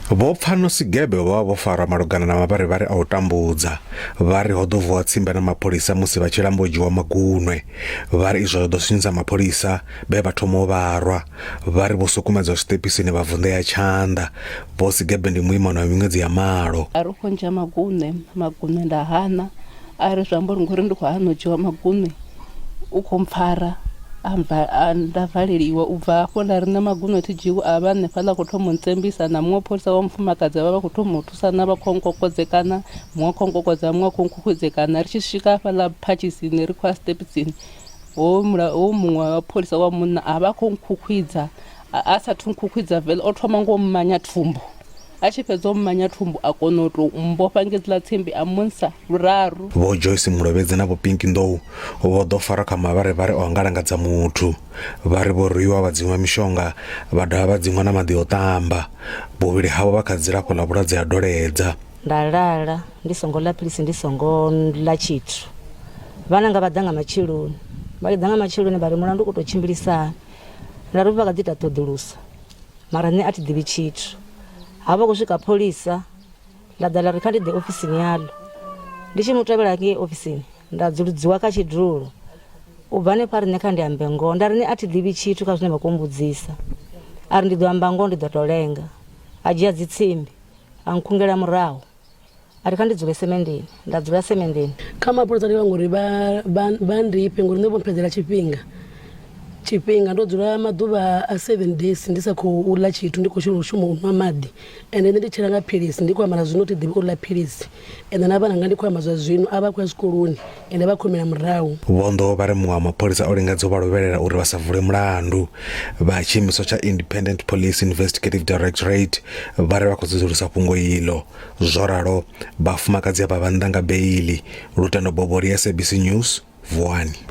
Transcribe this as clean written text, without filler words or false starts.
Vho Pfano Sigebe vho fara malugana na mavharivhari a u tambudza vari ho ḓo vuwa tsimba na mapholisa musi vha tshi lamba u dzhiwa magunwe vari izwo ḓo shumisa mapholisa be vha thoma u varwa vari vho sukumedzwa zwiṱepisini vha vunḓea tshanḓa. Vho Sigebe ndi muimano wa miṅwedzi ya malo. Ari khou ndzhia magunwe nda hana ari zwi amba uri ngori ndi khou hana u dzhiwa magunwe u khou mpfara nda valeliwa u bva afho nda ri na magunwe thi dzhiwa a vha hanefhaḽa khou thoma u ntsembisa na muṅwe pholisa wa mufumakadzi vha khou thoma u thusana vha khou nkokodzekana muṅwe khou nkokodza muṅwe khou nkhukhwedzekana ri tshi swika hafhaḽa phatshizini ri khou ya stepisini ho muṅwe wa pholisa wa munna a vha khou nkhukhwidza a sathu nkhukhwidza vele o thoma ngo mmanya thumbu a tshi fhedza u mmanya thumbu a kona u tou mbofha ngedziḽa tsimbi a munsa luraru. Vho Joyce Mulovhedzi na vho Pinki Ndou vho ḓo fara kha mavharivhari o ngalangadza muthu vari vho rwiwa vha dziṅwa mishonga vha dovha vha dziṅwa na maḓi o ṱamba vhuvhili havho vha kha dzilafho ḽa vhulwadze ha doledza. Nda lala ndi songo ḽa philisi ndi songo ḽa tshithu vhananga vha ḓa nga matsheloni vha ḓa nga matsheloni vha ri mulandu u tou tshimbilisana nda ri vha kha ḓi ta ṱoḓulusa mara nṋe a thi ḓivhi tshithu. Hava khou swika pholisa ḽa ḓa ḽa ri kha ndi ḓe ofisini yaḽo ndi tshi mutevhela ngei ofisini nda dzulidziwa kha tshidulo u bva hanefha ri nṋe kha ndi ambe ngoho nda ri nṋe a thi ḓivhi tshithu kha zwine vha khou mbudzisa a ri ndi ḓo amba ngoho ndi ḓo tou lenga a dzhia dzitsimbi a nkhungela murahu a ri kha ndi dzule semendeni nda dzula semendeni. Kha mapholisa ndi vhaṅwe uri vha ndiphe ngori nṋe vho mphedzela tshifhinga ndo dzula maḓuvha a 7 days ndi sa khou ḽa tshithu ndi khou shuma u nwa maḓi ende ndi tshila nga philisi ndi khou amba na zwino thi ḓivhi u ḽa philisi ende na vhananga ndi khou amba zwa zwino a vha khou ya zwikoloni ende vha khou mela murahu. Vho Ndou vha ri muṅwe wa mapholisa o lingedza u vha lovhelela uri vha sa vule mulandu vha tshiimiswa tsha Independent Police Investigative Directorate vha ri vha khou dzudzulusa fhungo iḽo zwo ralo vhafumakadzi avha vha nnḓa nga beili. Lutendo Bobori, SABC News, Vuwani.